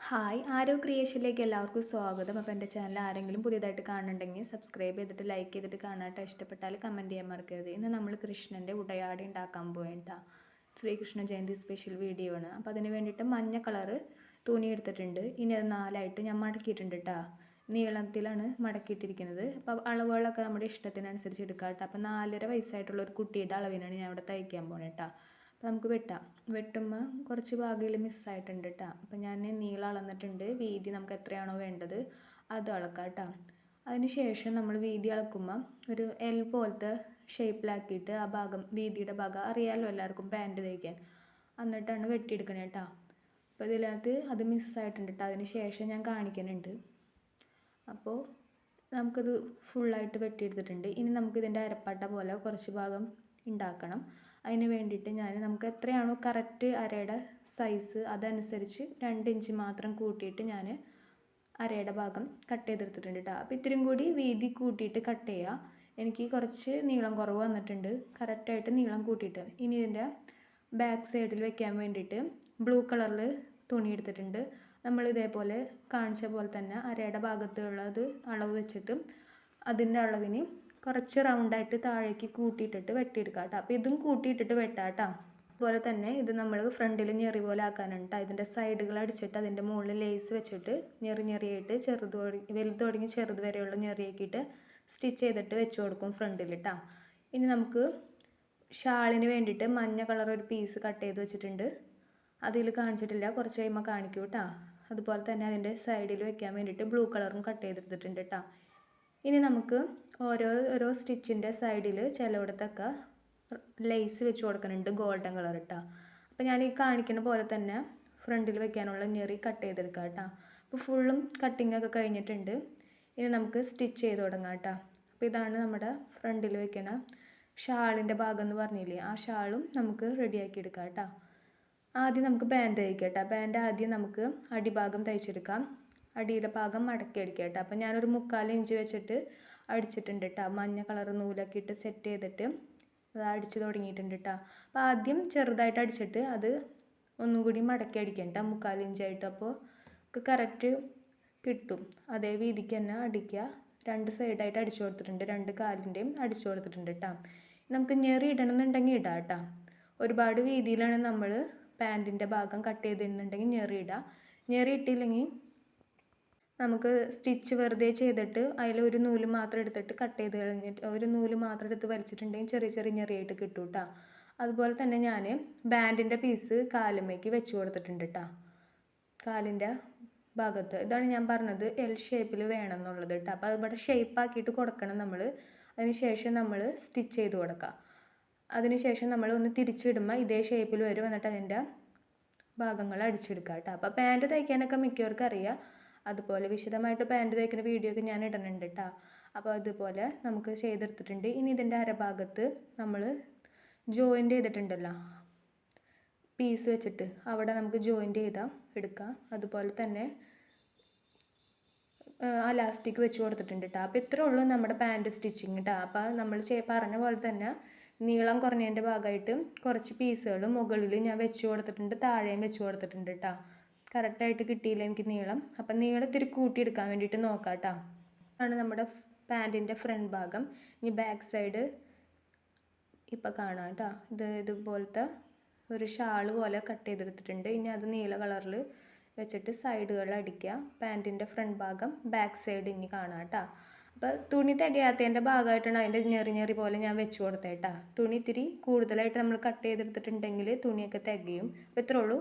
Hi ആരോ ക്രിയേഷനിലേക്ക് എല്ലാവർക്കും സ്വാഗതം. അപ്പോൾ എൻ്റെ ചാനൽ ആരെങ്കിലും പുതിയതായിട്ട് കാണുന്നുണ്ടെങ്കിൽ സബ്സ്ക്രൈബ് ചെയ്തിട്ട് ലൈക്ക് ചെയ്തിട്ട് കാണാനായിട്ട് ഇഷ്ടപ്പെട്ടാൽ കമൻറ്റ് ചെയ്യാൻ മറക്കരുത്. ഇന്ന് നമ്മൾ കൃഷ്ണൻ്റെ ഉടയാടി ഉണ്ടാക്കാൻ പോവേണ്ട ശ്രീകൃഷ്ണ ജയന്തി സ്പെഷ്യൽ വീഡിയോ ആണ്. അപ്പോൾ അതിന് വേണ്ടിയിട്ട് മഞ്ഞ കളറ് തുണി എടുത്തിട്ടുണ്ട്. ഇനി അത് നാലായിട്ട് ഞാൻ മടക്കിയിട്ടുണ്ട് കേട്ടോ. നീളത്തിലാണ് മടക്കിയിട്ടിരിക്കുന്നത്. അപ്പോൾ അളവുകളൊക്കെ നമ്മുടെ ഇഷ്ടത്തിനനുസരിച്ച് എടുക്കാം കേട്ടോ. അപ്പോൾ 4.5 വയസ്സായിട്ടുള്ള ഒരു കുട്ടിയുടെ അളവിനാണ് ഞാൻ ഇവിടെ തയ്ക്കാൻ പോണേ കേട്ടോ. അപ്പോൾ നമുക്ക് വെട്ടുമ്പോൾ കുറച്ച് ഭാഗയിൽ മിസ്സായിട്ടുണ്ട് കേട്ടോ. അപ്പോൾ ഞാൻ നീളം അളന്നിട്ടുണ്ട്. വീതി നമുക്ക് എത്രയാണോ വേണ്ടത് അത് അളക്കാം കേട്ടോ. അതിന് ശേഷം നമ്മൾ വീതി അളക്കുമ്പോൾ ഒരു എൽ പോലത്തെ ഷേപ്പിലാക്കിയിട്ട് ആ ഭാഗം വീതിയുടെ ഭാഗം അറിയാമല്ലോ എല്ലാവർക്കും പാൻറ്റ് തയ്ക്കാൻ, എന്നിട്ടാണ് വെട്ടിയെടുക്കണേ കേട്ടോ. അപ്പോൾ ഇതിനകത്ത് അത് മിസ്സായിട്ടുണ്ട് കേട്ടോ. അതിന് ശേഷം ഞാൻ കാണിക്കുന്നുണ്ട്. അപ്പോൾ നമുക്കത് ഫുള്ളായിട്ട് വെട്ടിയെടുത്തിട്ടുണ്ട്. ഇനി നമുക്കിതിൻ്റെ അരപ്പട്ട പോലെ കുറച്ച് ഭാഗം ഉണ്ടാക്കണം. അതിന് വേണ്ടിയിട്ട് നമുക്ക് എത്രയാണോ കറക്റ്റ് അരയുടെ സൈസ് അതനുസരിച്ച് 2 ഇഞ്ച് മാത്രം കൂട്ടിയിട്ട് ഞാൻ അരയുടെ ഭാഗം കട്ട് ചെയ്തെടുത്തിട്ടുണ്ട് കേട്ടോ. അപ്പോൾ ഇത്തിരി കൂടി വീതി കൂട്ടിയിട്ട് കട്ട് ചെയ്യുക. എനിക്ക് കുറച്ച് നീളം കുറവ് വന്നിട്ടുണ്ട്, കറക്റ്റായിട്ട് നീളം കൂട്ടിയിട്ട്. ഇനി ഇതിൻ്റെ ബാക്ക് സൈഡിൽ വെക്കാൻ വേണ്ടിയിട്ട് ബ്ലൂ കളറിൽ തുണി എടുത്തിട്ടുണ്ട്. നമ്മൾ ഇതേപോലെ കാണിച്ച പോലെ തന്നെ അരയുടെ ഭാഗത്തുള്ളത് അളവ് വെച്ചിട്ട് അതിൻ്റെ അളവിന് കുറച്ച് റൗണ്ടായിട്ട് താഴേക്ക് കൂട്ടിയിട്ടിട്ട് വെട്ടിയെടുക്കാം കേട്ടോ. അപ്പോൾ ഇതും കൂട്ടിയിട്ടിട്ട് വെട്ടാം കേട്ടോ. അതുപോലെ തന്നെ ഇത് നമ്മൾ ഫ്രണ്ടിൽ ഞെറി പോലെ ആക്കാനാണ് കേട്ടോ. ഇതിൻ്റെ സൈഡുകൾ അടിച്ചിട്ട് അതിൻ്റെ മുകളിൽ ലേസ് വെച്ചിട്ട് ഞെറിയായിട്ട് വലുത് തുടങ്ങി ചെറുത് വരെയുള്ള ഞെറിയാക്കിയിട്ട് സ്റ്റിച്ച് ചെയ്തിട്ട് വെച്ച് കൊടുക്കും ഫ്രണ്ടിൽ കേട്ടോ. ഇനി നമുക്ക് ഷാളിന് വേണ്ടിയിട്ട് മഞ്ഞ കളർ ഒരു പീസ് കട്ട് ചെയ്ത് വെച്ചിട്ടുണ്ട്. അതിൽ കാണിച്ചിട്ടില്ല, കുറച്ച് കഴിയുമ്പോൾ കാണിക്കും കേട്ടോ. അതുപോലെ തന്നെ അതിൻ്റെ സൈഡിൽ വെക്കാൻ വേണ്ടിയിട്ട് ബ്ലൂ കളറും കട്ട് ചെയ്തെടുത്തിട്ടുണ്ട് കേട്ടോ. ഇനി നമുക്ക് ഓരോ സ്റ്റിച്ചിൻ്റെ സൈഡിൽ ചിലയിടത്തൊക്കെ ലേസ് വെച്ച് കൊടുക്കുന്നുണ്ട്, ഗോൾഡൻ കളർ കേട്ടോ. അപ്പോൾ ഞാൻ ഈ കാണിക്കുന്ന പോലെ തന്നെ ഫ്രണ്ടിൽ വെക്കാനുള്ള ഞെറി കട്ട് ചെയ്തെടുക്കാം കേട്ടോ. അപ്പോൾ ഫുള്ളും കട്ടിങ്ങൊക്കെ കഴിഞ്ഞിട്ടുണ്ട്. ഇനി നമുക്ക് സ്റ്റിച്ച് ചെയ്ത് തുടങ്ങാം കേട്ടോ. അപ്പോൾ ഇതാണ് നമ്മുടെ ഫ്രണ്ടിൽ വെക്കണ ഷാളിൻ്റെ ഭാഗം എന്ന് പറഞ്ഞില്ലേ, ആ ഷാളും നമുക്ക് റെഡിയാക്കി എടുക്കാം കേട്ടോ. ആദ്യം നമുക്ക് പാൻറ്റ് തയ്ക്കാം കേട്ടോ. പാൻറ്റ് ആദ്യം നമുക്ക് അടിഭാഗം തയ്ച്ചെടുക്കാം. അടിയുടെ ഭാഗം മടക്കി അടിക്കുക കേട്ടോ. അപ്പോൾ ഞാനൊരു 3/4 ഇഞ്ച് വെച്ചിട്ട് അടിച്ചിട്ടുണ്ട് കേട്ടോ. മഞ്ഞ കളർ നൂലൊക്കെ ഇട്ട് സെറ്റ് ചെയ്തിട്ട് അത് അടിച്ച് തുടങ്ങിയിട്ടുണ്ട് കേട്ടോ. അപ്പോൾ ആദ്യം ചെറുതായിട്ട് അടിച്ചിട്ട് അത് ഒന്നും കൂടി മടക്കി അടിക്കാം കേട്ടോ, 3/4 ഇഞ്ചായിട്ട്. അപ്പോൾ കറക്റ്റ് കിട്ടും. അതേ വീതിക്ക് തന്നെ അടിക്കുക. 2 സൈഡായിട്ട് അടിച്ചു കൊടുത്തിട്ടുണ്ട്, 2 കാലിൻ്റെയും അടിച്ചു കൊടുത്തിട്ടുണ്ട് കേട്ടോ. നമുക്ക് ഞെറി ഇടണമെന്നുണ്ടെങ്കിൽ ഇടാം കേട്ടോ. ഒരുപാട് വീതിയിലാണ് നമ്മൾ പാൻറ്റിൻ്റെ ഭാഗം കട്ട് ചെയ്തിരുന്നുണ്ടെങ്കിൽ ഞെറി ഇടാം. ഞെറി ഇട്ടില്ലെങ്കിൽ നമുക്ക് സ്റ്റിച്ച് വെറുതെ ചെയ്തിട്ട് അതിൽ ഒരു നൂല് മാത്രം എടുത്തിട്ട് കട്ട് ചെയ്ത് കളഞ്ഞിട്ട് ഒരു നൂല് മാത്രം എടുത്ത് വലിച്ചിട്ടുണ്ടെങ്കിൽ ചെറിയ ചെറിയ ഞെറിയായിട്ട് കിട്ടും കേട്ടോ. അതുപോലെ തന്നെ ഞാൻ ബാൻഡിൻ്റെ പീസ് കാലുമ്മേക്ക് വെച്ച് കൊടുത്തിട്ടുണ്ട് കേട്ടോ. കാലിൻ്റെ ഭാഗത്ത് ഇതാണ് ഞാൻ പറഞ്ഞത് എൽ ഷേപ്പിൽ വേണം എന്നുള്ളത് കേട്ടോ. അപ്പോൾ അതിവിടെ ഷേപ്പാക്കിയിട്ട് കൊടുക്കണം നമ്മൾ. അതിന് ശേഷം നമ്മൾ സ്റ്റിച്ച് ചെയ്ത് കൊടുക്കുക. അതിന് ശേഷം നമ്മൾ ഒന്ന് തിരിച്ചിടുമ്പോൾ ഇതേ ഷേപ്പിൽ വരും. എന്നിട്ട് അതിൻ്റെ ഭാഗങ്ങൾ അടിച്ചെടുക്കുക കേട്ടോ. അപ്പോൾ പാൻറ്റ് തയ്ക്കാനൊക്കെ മിക്കവർക്കും അറിയാം. അതുപോലെ വിശദമായിട്ട് പാൻറ്റ് തയ്ക്കുന്ന വീഡിയോ ഒക്കെ ഞാൻ ഇടുന്നുണ്ട് കേട്ടോ. അപ്പോൾ അതുപോലെ നമുക്ക് ചെയ്തെടുത്തിട്ടുണ്ട്. ഇനി ഇതിൻ്റെ അരഭാഗത്ത് നമ്മൾ ജോയിൻ്റ് ചെയ്തിട്ടുണ്ടല്ലോ പീസ് വെച്ചിട്ട്, അവിടെ നമുക്ക് ജോയിൻ്റ് ചെയ്താൽ എടുക്കാം. അതുപോലെ തന്നെ അലാസ്റ്റിക് വെച്ച് കൊടുത്തിട്ടുണ്ട് കേട്ടോ. അപ്പോൾ ഇത്രേ ഉള്ളൂ നമ്മുടെ പാൻറ്റ് സ്റ്റിച്ചിങ് കേട്ടോ. അപ്പോൾ നമ്മൾ പറഞ്ഞ പോലെ തന്നെ നീളം കുറഞ്ഞതിൻ്റെ ഭാഗമായിട്ട് കുറച്ച് പീസുകൾ മുകളിൽ ഞാൻ വെച്ച് കൊടുത്തിട്ടുണ്ട്, താഴെയും വെച്ച് കൊടുത്തിട്ടുണ്ട് കേട്ടോ. കറക്റ്റായിട്ട് കിട്ടിയില്ല എനിക്ക് നീളം. അപ്പം നീളം ഇത്തിരി കൂട്ടിയെടുക്കാൻ വേണ്ടിയിട്ട് നോക്കാം കേട്ടോ. ആണ് നമ്മുടെ പാൻറ്റിൻ്റെ ഫ്രണ്ട് ഭാഗം. ഇനി ബാക്ക് സൈഡ് ഇപ്പം കാണാം കേട്ടോ. ഇതുപോലത്തെ ഒരു ഷാള് പോലെ കട്ട് ചെയ്തെടുത്തിട്ടുണ്ട്. ഇനി അത് നീല കളറിൽ വെച്ചിട്ട് സൈഡുകൾ അടിക്കുക. പാൻറ്റിൻ്റെ ഫ്രണ്ട് ഭാഗം ബാക്ക് സൈഡ് ഇനി കാണാം കേട്ടോ. അപ്പോൾ തുണി തികയാത്തതിൻ്റെ ഭാഗമായിട്ടാണ് അതിൻ്റെ ഞെറി പോലെ ഞാൻ വെച്ച് കൊടുത്തത് കേട്ടോ. തുണി ഇത്തിരി കൂടുതലായിട്ട് നമ്മൾ കട്ട് ചെയ്തെടുത്തിട്ടുണ്ടെങ്കിൽ തുണിയൊക്കെ തികയും. അപ്പോൾ ഇത്രേ ഉള്ളൂ.